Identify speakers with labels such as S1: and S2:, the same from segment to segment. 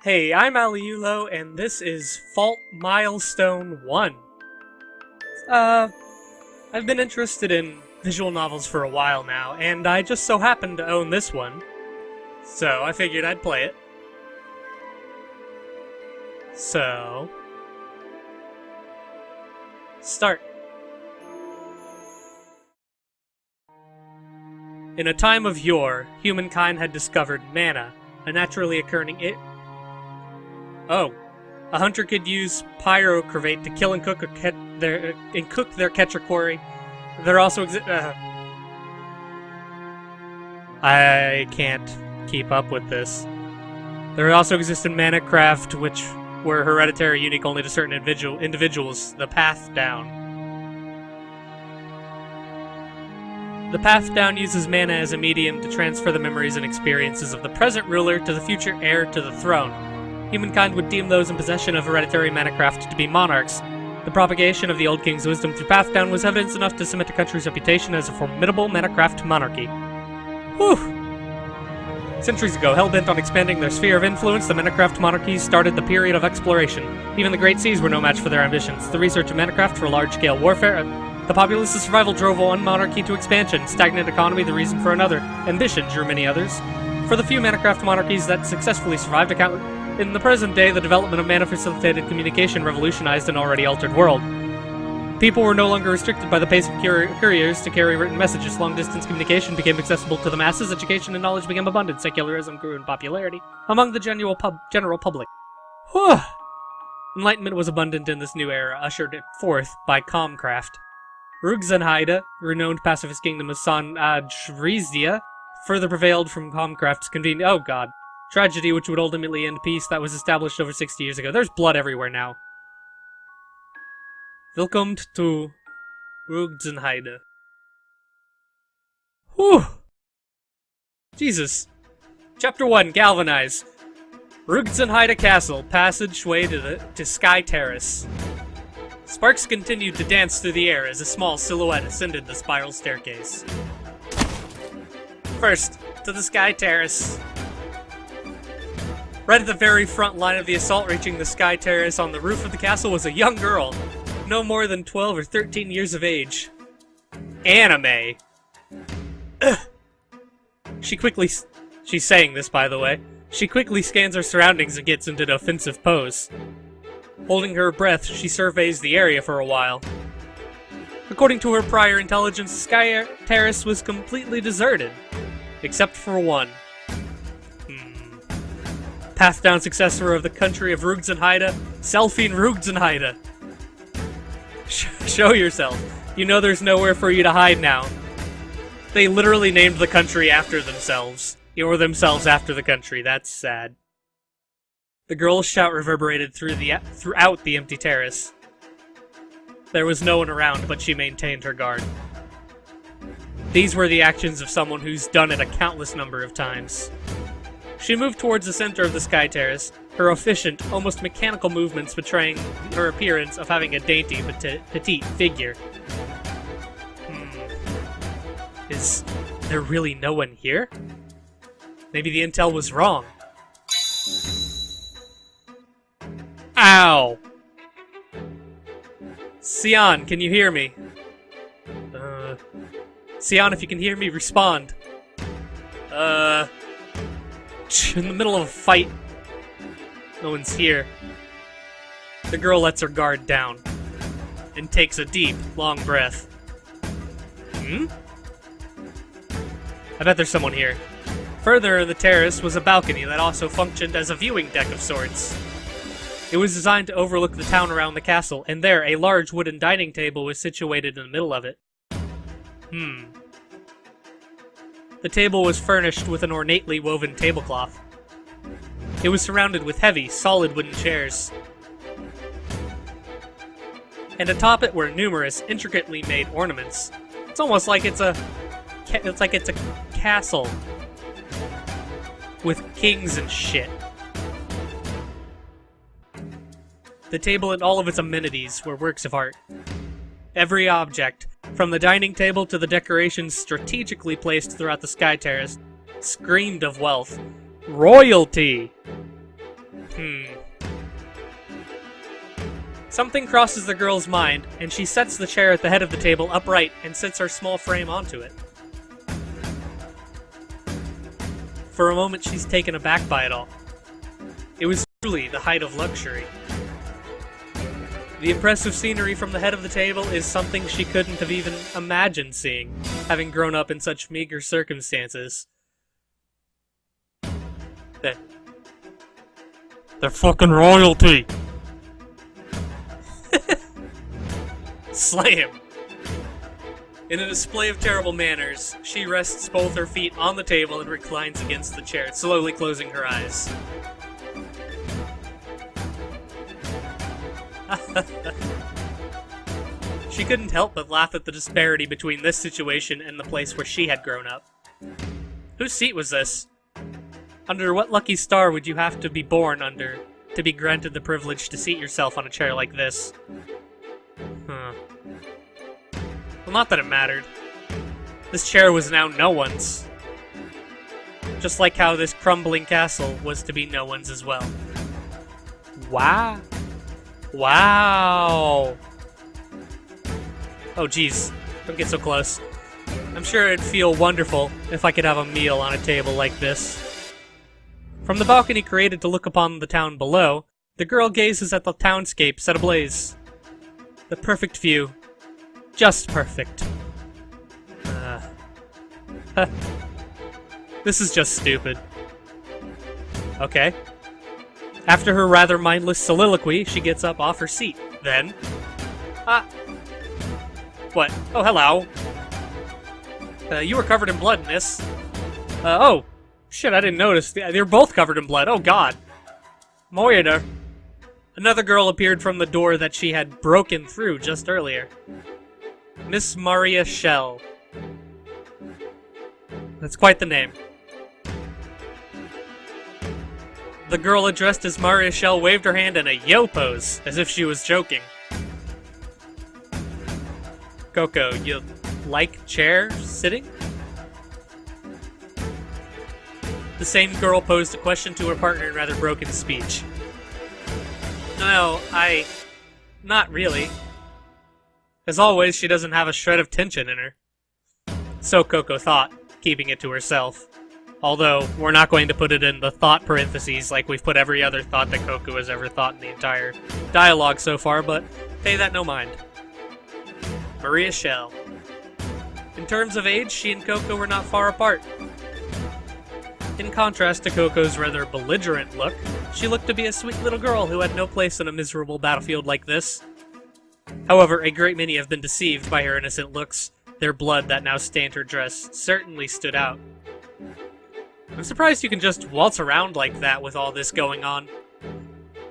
S1: Hey, I'm Aliulo, and this is Milestone 1. I've been interested in visual novels for a while now, and I just so happen to own this one. So, I figured I'd play it. So... start. In a time of yore, humankind had discovered mana, a naturally occurring a hunter could use pyrocravate to kill and cook their catcher quarry. There also I can't keep up with this. There also existed mana craft, which were hereditary, unique only to certain individuals. The Path Down. The Path Down uses mana as a medium to transfer the memories and experiences of the present ruler to the future heir to the throne. Humankind would deem those in possession of hereditary manacraft to be monarchs. The propagation of the old king's wisdom through Path Down was evidence enough to cement a country's reputation as a formidable manacraft monarchy. Whew! Centuries ago, hell-bent on expanding their sphere of influence, the manacraft monarchies started the period of exploration. Even the great seas were no match for their ambitions. The research of manacraft for large-scale warfare, the populace's survival drove one monarchy to expansion. Stagnant economy, the reason for another. Ambition drew many others. For the few manacraft monarchies that successfully survived, in the present day, the development of mana-facilitated communication revolutionized an already altered world. People were no longer restricted by the pace of couriers to carry written messages. Long-distance communication became accessible to the masses, education and knowledge became abundant, secularism grew in popularity among the general public. Whew! Enlightenment was abundant in this new era, ushered forth by Comcraft. Rugzenheide, renowned pacifist kingdom of San Adrizia, further prevailed from Comcraft's tragedy which would ultimately end peace that was established over 60 years ago. There's blood everywhere now. Willkommen to Rugzenheide. Whew! Jesus. Chapter 1, Galvanize. Rugzenheide Castle, passageway to Sky Terrace. Sparks continued to dance through the air as a small silhouette ascended the spiral staircase. First, to the Sky Terrace. Right at the very front line of the assault reaching the Sky Terrace on the roof of the castle was a young girl, no more than 12 or 13 years of age. Anime. Ugh. She's saying this, by the way. She quickly scans her surroundings and gets into an offensive pose. Holding her breath, she surveys the area for a while. According to her prior intelligence, Sky Terrace was completely deserted. Except for one. Path Down successor of the country of Rugzenheide, Selfine Rugzenheide. Show yourself. You know there's nowhere for you to hide now. They literally named the country after themselves. Or themselves after the country. That's sad. The girl's shout reverberated throughout the empty terrace. There was no one around, but she maintained her guard. These were the actions of someone who's done it a countless number of times. She moved towards the center of the Sky Terrace, her efficient, almost mechanical movements betraying her appearance of having a dainty, petite figure. Is there really no one here? Maybe the intel was wrong. Ow! Sion, can you hear me? Sion, if you can hear me, respond. In the middle of a fight. No one's here. The girl lets her guard down and takes a deep, long breath. I bet there's someone here. Further in the terrace was a balcony that also functioned as a viewing deck of sorts. It was designed to overlook the town around the castle, and there a large wooden dining table was situated in the middle of it. The table was furnished with an ornately woven tablecloth. It was surrounded with heavy, solid wooden chairs. And atop it were numerous, intricately made ornaments. It's almost like it's a castle with kings and shit. The table and all of its amenities were works of art. Every object, from the dining table to the decorations strategically placed throughout the Sky Terrace, screamed of wealth. Royalty! Something crosses the girl's mind, and she sets the chair at the head of the table upright and sits her small frame onto it. For a moment, she's taken aback by it all. It was truly the height of luxury. The impressive scenery from the head of the table is something she couldn't have even imagined seeing, having grown up in such meager circumstances. They're fucking royalty! Slam! In a display of terrible manners, she rests both her feet on the table and reclines against the chair, slowly closing her eyes. She couldn't help but laugh at the disparity between this situation and the place where she had grown up. Whose seat was this? Under what lucky star would you have to be born under to be granted the privilege to seat yourself on a chair like this? Well, not that it mattered. This chair was now no one's. Just like how this crumbling castle was to be no one's as well. Wow. Wow. Oh geez, don't get so close. I'm sure it'd feel wonderful if I could have a meal on a table like this. From the balcony created to look upon the town below, the girl gazes at the townscape set ablaze. The perfect view. Just perfect. This is just stupid. Okay. After her rather mindless soliloquy, she gets up off her seat. Then... What? Oh, hello. You were covered in blood, miss. Oh. Shit, I didn't notice. They're both covered in blood. Oh, God. Moira. Another girl appeared from the door that she had broken through just earlier. Miss Maria Shell. That's quite the name. The girl addressed as Maria Shell waved her hand in a yo pose, as if she was joking. Coco, you like chair sitting? The same girl posed a question to her partner in rather broken speech. No, not really. As always, she doesn't have a shred of tension in her. So Coco thought, keeping it to herself. Although, we're not going to put it in the thought parentheses like we've put every other thought that Coco has ever thought in the entire dialogue so far, but pay that no mind. Maria Shell. In terms of age, she and Coco were not far apart. In contrast to Coco's rather belligerent look, she looked to be a sweet little girl who had no place in a miserable battlefield like this. However, a great many have been deceived by her innocent looks. Their blood that now stained her dress certainly stood out. I'm surprised you can just waltz around like that with all this going on.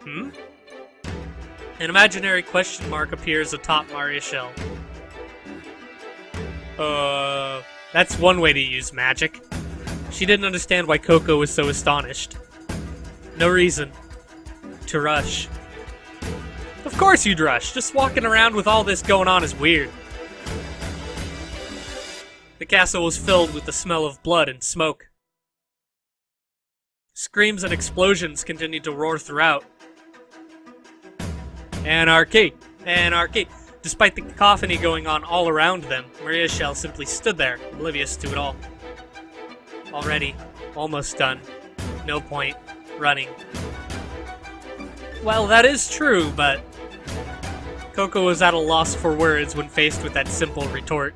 S1: An imaginary question mark appears atop Maria Shell. That's one way to use magic. She didn't understand why Coco was so astonished. No reason to rush. Of course you'd rush. Just walking around with all this going on is weird. The castle was filled with the smell of blood and smoke. Screams and explosions continued to roar throughout. Anarchy! Anarchy! Despite the cacophony going on all around them, Maria Shell simply stood there, oblivious to it all. Already, almost done. No point running. Well, that is true, but... Coco was at a loss for words when faced with that simple retort.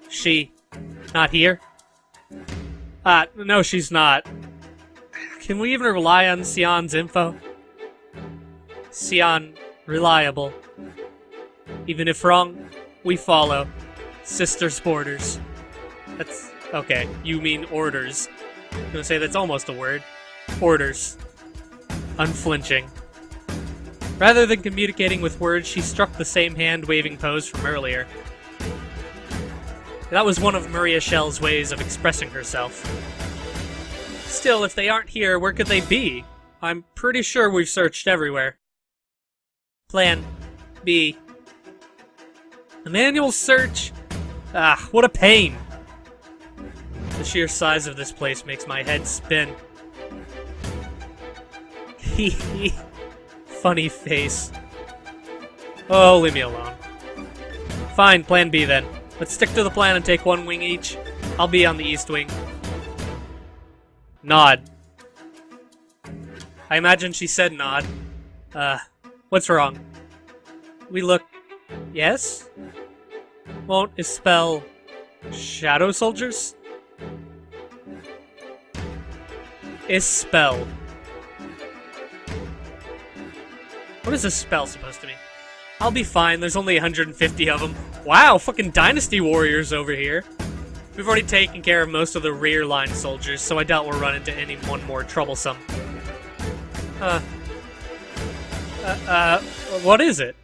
S1: She... not here? No, she's not. Can we even rely on Sion's info? Sion, reliable. Even if wrong, we follow. Sister's borders. That's... okay, you mean orders. I'm gonna say that's almost a word. Orders. Unflinching. Rather than communicating with words, she struck the same hand-waving pose from earlier. That was one of Maria Shell's ways of expressing herself. Still, if they aren't here, where could they be? I'm pretty sure we've searched everywhere. Plan B. A manual search? Ah, what a pain. The sheer size of this place makes my head spin. Funny face. Oh, leave me alone. Fine, plan B then. Let's stick to the plan and take one wing each. I'll be on the east wing. Nod. I imagine she said nod. What's wrong? We look... Yes? Won't spell... Shadow soldiers? Spell. What is this spell supposed to mean? I'll be fine, there's only 150 of them. Wow, fucking Dynasty Warriors over here. We've already taken care of most of the rear line soldiers, so I doubt we'll run into anyone more troublesome. What is it?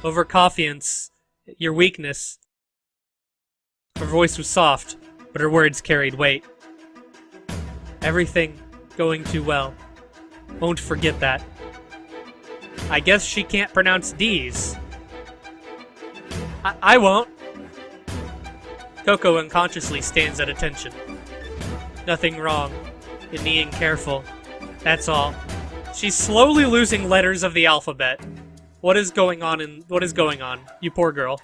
S1: Overconfidence. Your weakness. Her voice was soft, but her words carried weight. Everything going too well. Won't forget that. I guess she can't pronounce D's. I won't. Coco unconsciously stands at attention. Nothing wrong. In being careful. That's all. She's slowly losing letters of the alphabet. What is going on, you poor girl?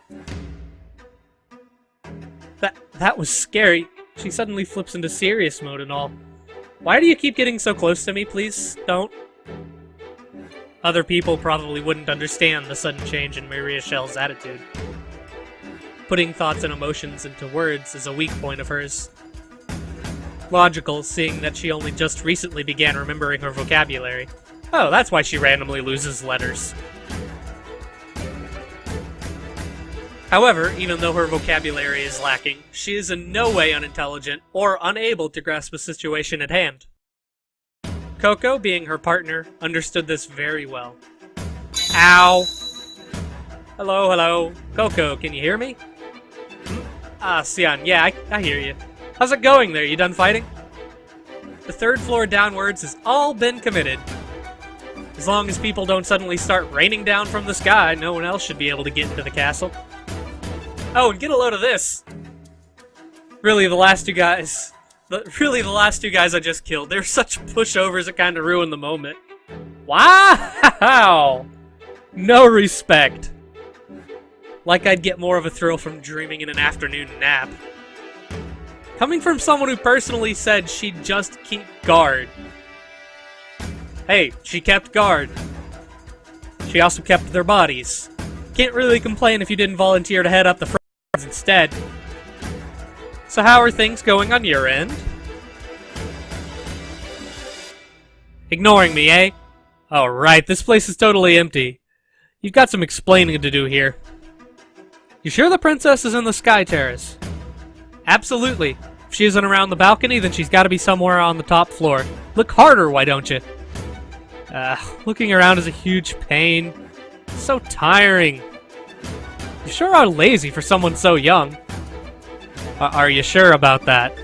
S1: That was scary. She suddenly flips into serious mode and all. Why do you keep getting so close to me, please? Don't. Other people probably wouldn't understand the sudden change in Maria Shell's attitude. Putting thoughts and emotions into words is a weak point of hers. Logical, seeing that she only just recently began remembering her vocabulary. Oh, that's why she randomly loses letters. However, even though her vocabulary is lacking, she is in no way unintelligent or unable to grasp the situation at hand. Coco, being her partner, understood this very well. Ow! Hello, hello. Coco, can you hear me? Xian, yeah, I hear you. How's it going there? You done fighting? The third floor downwards has all been committed. As long as people don't suddenly start raining down from the sky, no one else should be able to get into the castle. Oh, and get a load of this! Really, the last two guys I just killed. They're such pushovers it kinda ruined the moment. Wow! No respect. Like I'd get more of a thrill from dreaming in an afternoon nap. Coming from someone who personally said she'd just keep guard. Hey, she kept guard. She also kept their bodies. Can't really complain if you didn't volunteer to head up the front instead. So how are things going on your end? Ignoring me, eh? Oh, right, this place is totally empty. You've got some explaining to do here. You sure the princess is in the Sky Terrace? Absolutely. If she isn't around the balcony, then she's got to be somewhere on the top floor. Look harder, why don't you? Looking around is a huge pain. It's so tiring. You sure are lazy for someone so young. Are you sure about that?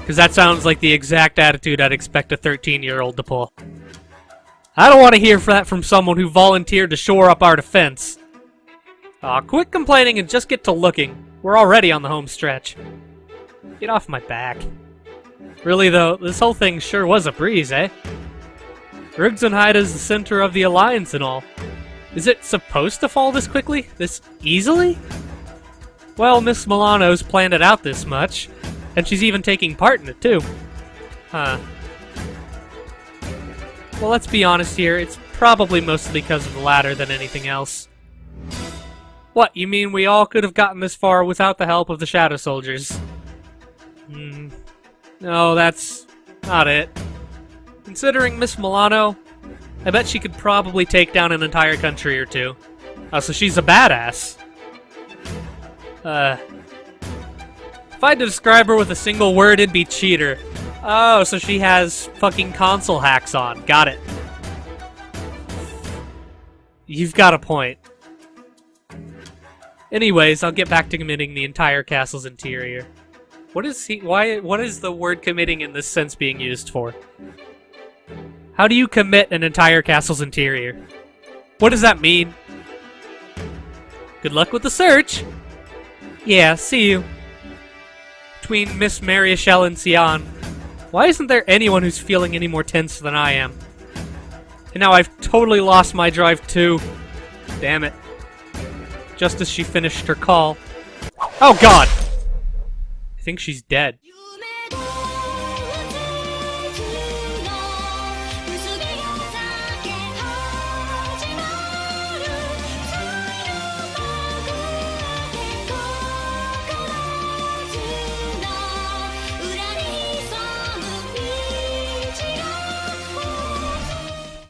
S1: Because that sounds like the exact attitude I'd expect a 13-year-old to pull. I don't want to hear that from someone who volunteered to shore up our defense. Aw, quit complaining and just get to looking. We're already on the home stretch. Get off my back. Really though, this whole thing sure was a breeze, eh? Rugzenheide's the center of the Alliance and all. Is it supposed to fall this quickly? This easily? Well, Miss Milano's planned it out this much, and she's even taking part in it too. Huh. Well, let's be honest here, it's probably mostly because of the latter than anything else. What, you mean we all could have gotten this far without the help of the Shadow Soldiers? No, that's not it. Considering Miss Milano, I bet she could probably take down an entire country or two. Oh, so she's a badass. If I had to describe her with a single word, it'd be cheater. Oh, so she has fucking console hacks on. Got it. You've got a point. Anyways, I'll get back to committing the entire castle's interior. What is the word committing in this sense being used for? How do you commit an entire castle's interior? What does that mean? Good luck with the search! Yeah, see you. Between Miss Mariachelle and Xian, Why isn't there anyone who's feeling any more tense than I am? And now I've totally lost my drive too. Damn it. Just as she finished her call. Oh god! I think she's dead.